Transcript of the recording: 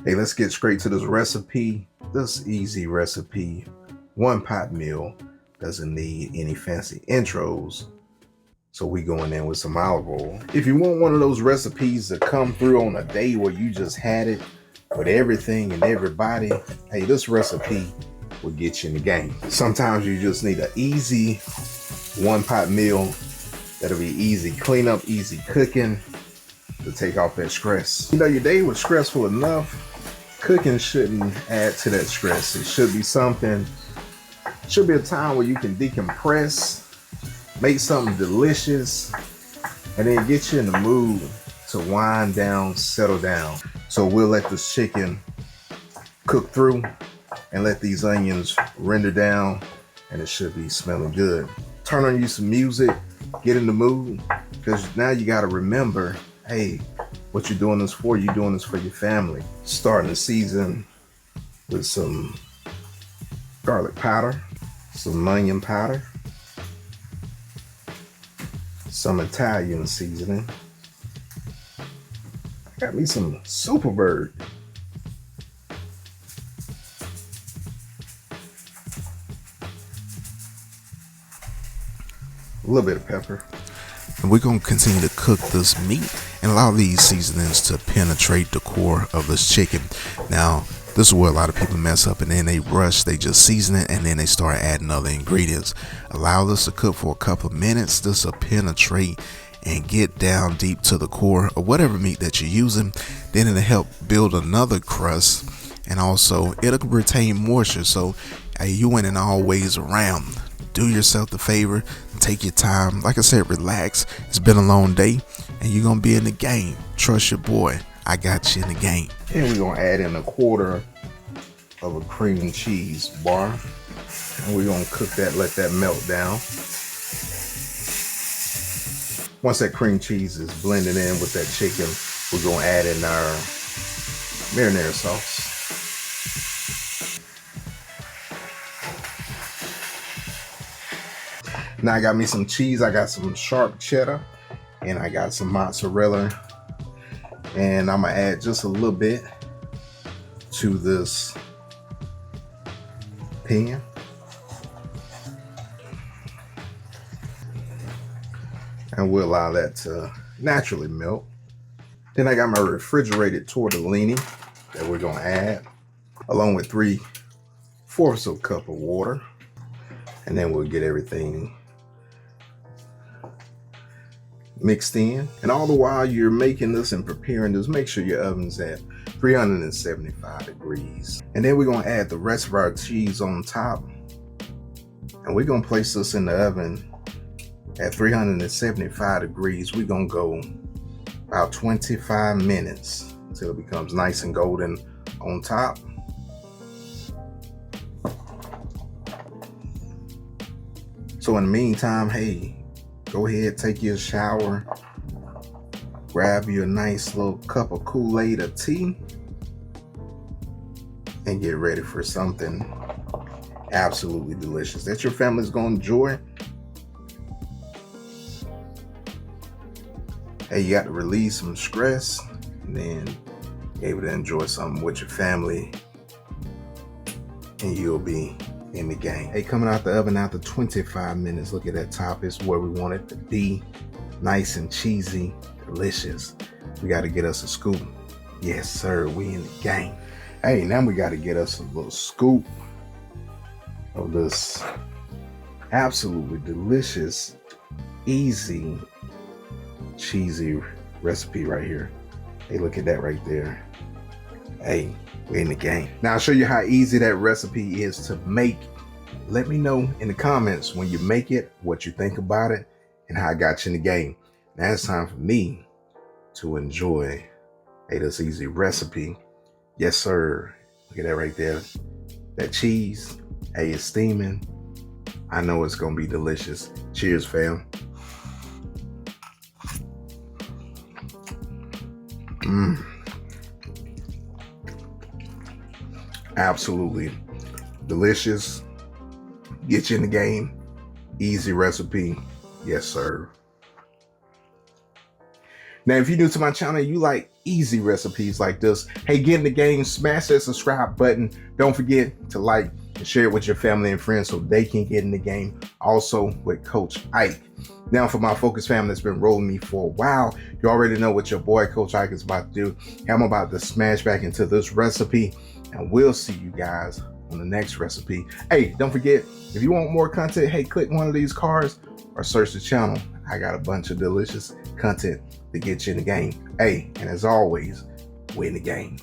Hey, let's get straight to this recipe. This easy recipe, one pot meal, doesn't need any fancy intros. So we going in with some olive oil. If you want one of those recipes to come through on a day where you just had it with everything and everybody, hey, this recipe will get you in the game. Sometimes you just need an easy one pot meal that'll be easy cleanup, easy cooking to take off that stress. You know, your day was stressful enough. Cooking shouldn't add to that stress. It should be something, should be a time where you can decompress, make something delicious, and then get you in the mood to wind down, settle down. So we'll let this chicken cook through and let these onions render down, and it should be smelling good. Turn on you some music, get in the mood, because now you got to remember, hey, what you're doing this for, you're doing this for your family. Starting to season with some garlic powder, some onion powder, some Italian seasoning. Got me some Superbird. A little bit of pepper. And we're going to continue to cook this meat and allow these seasonings to penetrate the core of this chicken. Now, this is where a lot of people mess up, and then they rush, they just season it, and then they start adding other ingredients. Allow this to cook for a couple of minutes. This will penetrate and get down deep to the core of whatever meat that you're using. Then it'll help build another crust, and also it'll retain moisture. So you win in all ways around. Do yourself the favor, take your time. Like I said, relax. It's been a long day and you're gonna be in the game. Trust your boy, I got you in the game. And we're gonna add in a quarter of a cream cheese bar, and we're gonna cook that, let that melt down. Once that cream cheese is blended in with that chicken, we're gonna add in our marinara sauce. Now I got me some cheese. I got some sharp cheddar, and I got some mozzarella, and I'm gonna add just a little bit to this pan. And we'll allow that to naturally melt. Then I got my refrigerated tortellini that we're gonna add, along with 3/4 of a cup of water. And then we'll get everything mixed in. And all the while you're making this and preparing this, make sure your oven's at 375 degrees. And then we're gonna add the rest of our cheese on top. And we're gonna place this in the oven at 375 degrees. We're gonna go about 25 minutes until it becomes nice and golden on top. So in the meantime, hey, go ahead, take your shower, grab your nice little cup of Kool-Aid or tea, and get ready for something absolutely delicious that your family's gonna enjoy. Hey, you got to release some stress, and then be able to enjoy something with your family, and you'll be in the game. Hey, coming out the oven after 25 minutes, look at that top. It's where we want it to be. Nice and cheesy, delicious. We got to get us a scoop. Yes, sir, we in the game. Hey, now we got to get us a little scoop of this absolutely delicious, easy, cheesy recipe right here. Hey, look at that right there. Hey, we're in the game. Now I'll show you how easy that recipe is to make. Let me know in the comments when you make it, what you think about it, and how I got you in the game. Now it's time for me to enjoy, hey, this easy recipe. Yes, sir. Look at that right there. That cheese, hey, it's steaming. I know it's gonna be delicious. Cheers, fam. Absolutely delicious. Get you in the game. Easy recipe. Yes, sir. Now, if you're new to my channel, you like easy recipes like this, hey, get in the game, smash that subscribe button. Don't forget to like and share it with your family and friends so they can get in the game. Also with Coach Ike. Now, for my Focus family that's been rolling me for a while, you already know what your boy Coach Ike is about to do. I'm about to smash back into this recipe, and we'll see you guys on the next recipe. Hey, don't forget, if you want more content, hey, click one of these cards or search the channel. I got a bunch of delicious content to get you in the game. Hey, and as always, win the game.